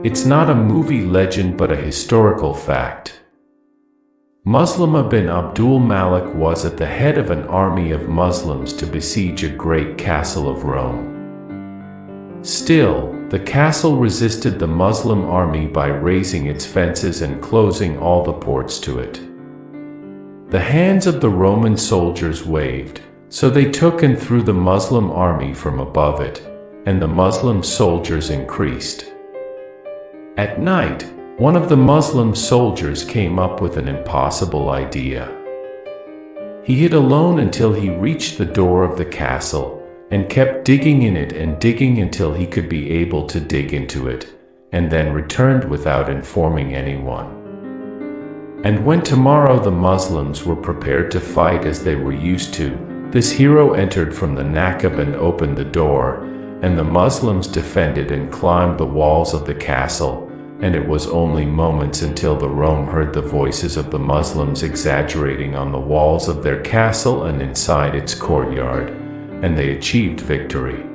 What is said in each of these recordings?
It's not a movie legend but a historical fact. Muslim bin Abdul Malik was at the head of an army of Muslims to besiege a great castle of Rome. Still, the castle resisted the Muslim army by raising its fences and closing all the ports to it. The hands of the Roman soldiers waved, so they took and threw the Muslim army from above it, and the Muslim soldiers increased. At night, one of the Muslim soldiers came up with an impossible idea. He hid alone until he reached the door of the castle, and kept digging in it and digging until he could be able to dig into it, and then returned without informing anyone. And when tomorrow the Muslims were prepared to fight as they were used to, this hero entered from the Naqab and opened the door, and the Muslims defended and climbed the walls of the castle, and it was only moments until the Rome heard the voices of the Muslims exaggerating on the walls of their castle and inside its courtyard, and they achieved victory.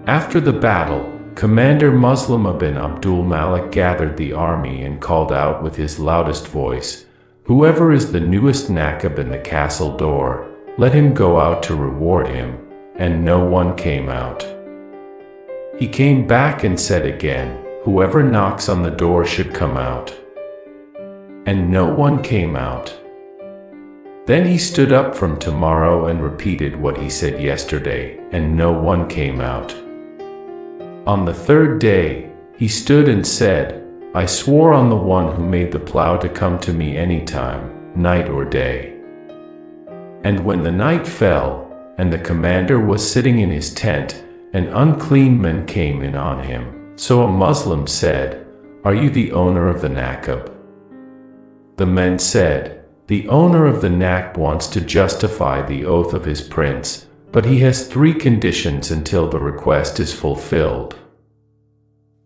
After the battle, Commander Muslim bin Abdul Malik gathered the army and called out with his loudest voice, "Whoever is the newest Naqab in the castle door, let him go out to reward him," and no one came out. He came back and said again, "Whoever knocks on the door should come out." And no one came out. Then he stood up from tomorrow and repeated what he said yesterday, and no one came out. On the third day, he stood and said, "I swore on the one who made the plow to come to me anytime, night or day." And when the night fell, and the commander was sitting in his tent, an unclean man came in on him. So a Muslim said, "Are you the owner of the Naqab?" The man said, "The owner of the Naqab wants to justify the oath of his prince, but he has 3 conditions until the request is fulfilled."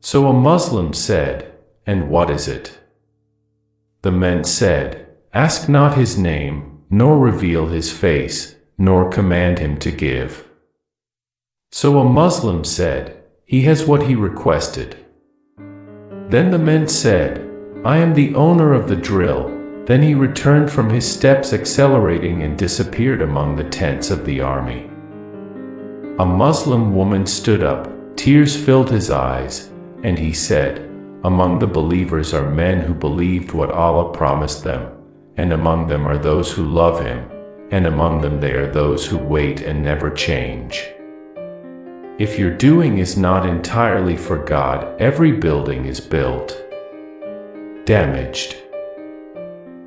So a Muslim said, "And what is it?" The man said, "Ask not his name, nor reveal his face, nor command him to give." So a Muslim said, "He has what he requested." Then the man said, "I am the owner of the drill." Then he returned from his steps accelerating and disappeared among the tents of the army. A Muslim woman stood up, tears filled his eyes, and he said, "Among the believers are men who believed what Allah promised them, and among them are those who love Him, and among them they are those who wait and never change. If your doing is not entirely for God, every building is built, damaged."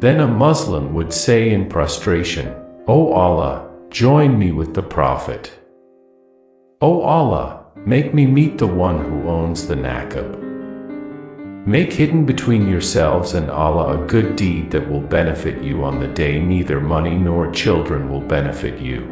Then a Muslim would say in prostration, "O Allah, join me with the Prophet. O Allah, make me meet the one who owns the Naqab. Make hidden between yourselves and Allah a good deed that will benefit you on the day neither money nor children will benefit you."